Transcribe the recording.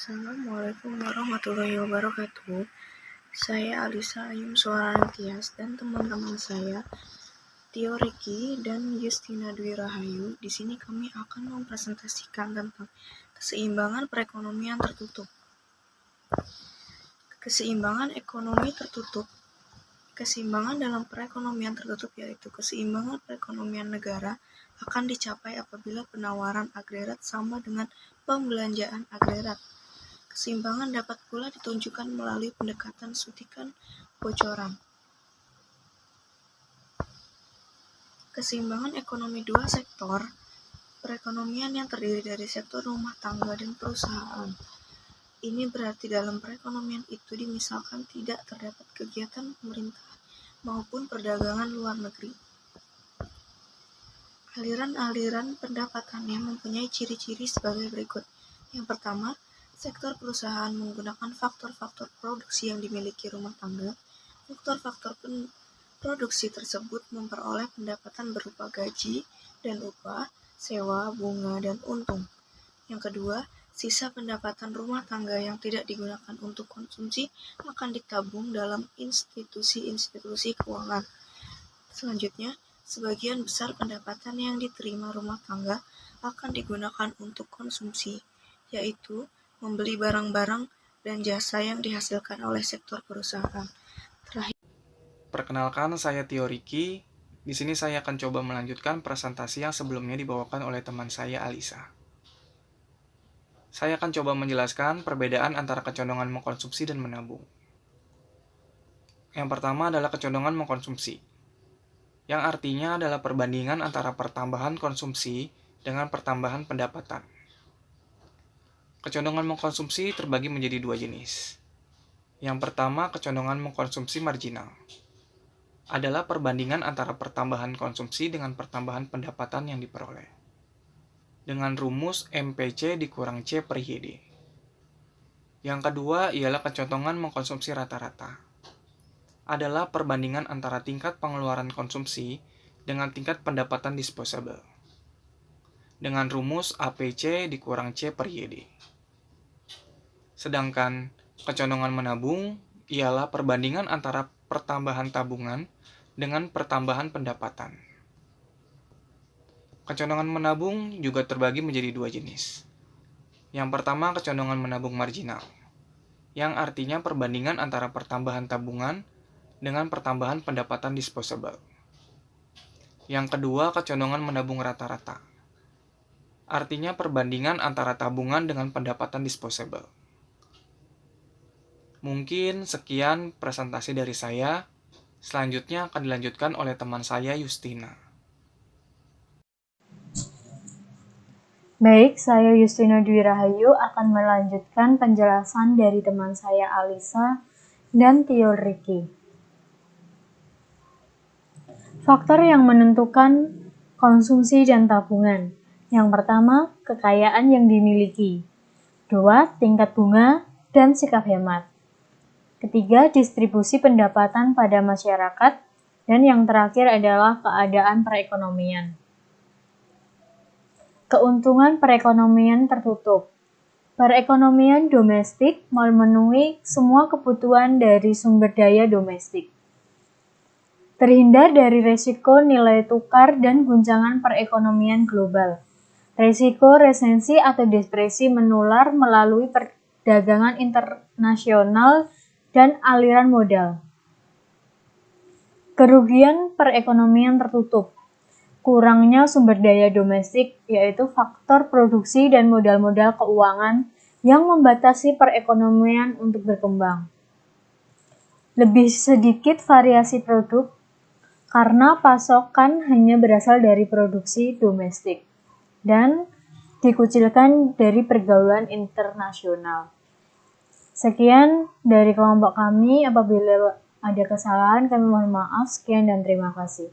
Assalamualaikum warahmatullahi wabarakatuh. Saya Alisa Ayum Suarana Tias dan teman-teman saya Tio Riki dan Justina Dwi Rahayu. Di sini kami akan mempresentasikan tentang keseimbangan perekonomian tertutup. Keseimbangan ekonomi tertutup. Keseimbangan dalam perekonomian tertutup yaitu keseimbangan perekonomian negara akan dicapai apabila penawaran agregat sama dengan pembelanjaan agregat. Keseimbangan dapat pula ditunjukkan melalui pendekatan suntikan bocoran. Keseimbangan ekonomi dua sektor perekonomian yang terdiri dari sektor rumah tangga dan perusahaan. Ini berarti dalam perekonomian itu dimisalkan tidak terdapat kegiatan pemerintah maupun perdagangan luar negeri. Aliran-aliran pendapatannya mempunyai ciri-ciri sebagai berikut. Yang pertama, sektor perusahaan menggunakan faktor-faktor produksi yang dimiliki rumah tangga. Faktor-faktor produksi tersebut memperoleh pendapatan berupa gaji dan upah, sewa, bunga, dan untung. Yang kedua, sisa pendapatan rumah tangga yang tidak digunakan untuk konsumsi akan ditabung dalam institusi-institusi keuangan. Selanjutnya, sebagian besar pendapatan yang diterima rumah tangga akan digunakan untuk konsumsi, yaitu membeli barang-barang dan jasa yang dihasilkan oleh sektor perusahaan. Terakhir, perkenalkan, saya Tio Riki. Di sini saya akan coba melanjutkan presentasi yang sebelumnya dibawakan oleh teman saya Alisa. Saya akan coba menjelaskan perbedaan antara kecondongan mengkonsumsi dan menabung. Yang pertama adalah kecondongan mengkonsumsi, yang artinya adalah perbandingan antara pertambahan konsumsi dengan pertambahan pendapatan. Kecondongan mengkonsumsi terbagi menjadi dua jenis. Yang pertama, kecondongan mengkonsumsi marginal. Adalah perbandingan antara pertambahan konsumsi dengan pertambahan pendapatan yang diperoleh. Dengan rumus MPC dikurang C per YD. Yang kedua ialah kecondongan mengkonsumsi rata-rata. Adalah perbandingan antara tingkat pengeluaran konsumsi dengan tingkat pendapatan disposable. Dengan rumus APC dikurang C per YD. Sedangkan kecondongan menabung ialah perbandingan antara pertambahan tabungan dengan pertambahan pendapatan. Kecondongan menabung juga terbagi menjadi dua jenis. Yang pertama, kecondongan menabung marginal, yang artinya perbandingan antara pertambahan tabungan dengan pertambahan pendapatan disposable. Yang kedua, kecondongan menabung rata-rata, artinya perbandingan antara tabungan dengan pendapatan disposable. Mungkin sekian presentasi dari saya. Selanjutnya akan dilanjutkan oleh teman saya Justina. Baik, saya Justina Dwi Rahayu akan melanjutkan penjelasan dari teman saya Alisa dan Tio Riki. Faktor yang menentukan konsumsi dan tabungan. Yang pertama, kekayaan yang dimiliki. Dua, tingkat bunga dan sikap hemat. Ketiga, distribusi pendapatan pada masyarakat. Dan yang terakhir adalah keadaan perekonomian. Keuntungan perekonomian tertutup. Perekonomian domestik memenuhi semua kebutuhan dari sumber daya domestik. Terhindar dari risiko nilai tukar dan guncangan perekonomian global. Risiko resesi atau depresi menular melalui perdagangan internasional dan aliran modal. Kerugian perekonomian tertutup. Kurangnya sumber daya domestik, yaitu faktor produksi dan modal-modal keuangan yang membatasi perekonomian untuk berkembang. Lebih sedikit variasi produk, karena pasokan hanya berasal dari produksi domestik, dan dikucilkan dari pergaulan internasional. Sekian dari kelompok kami, apabila ada kesalahan kami mohon maaf. Sekian dan terima kasih.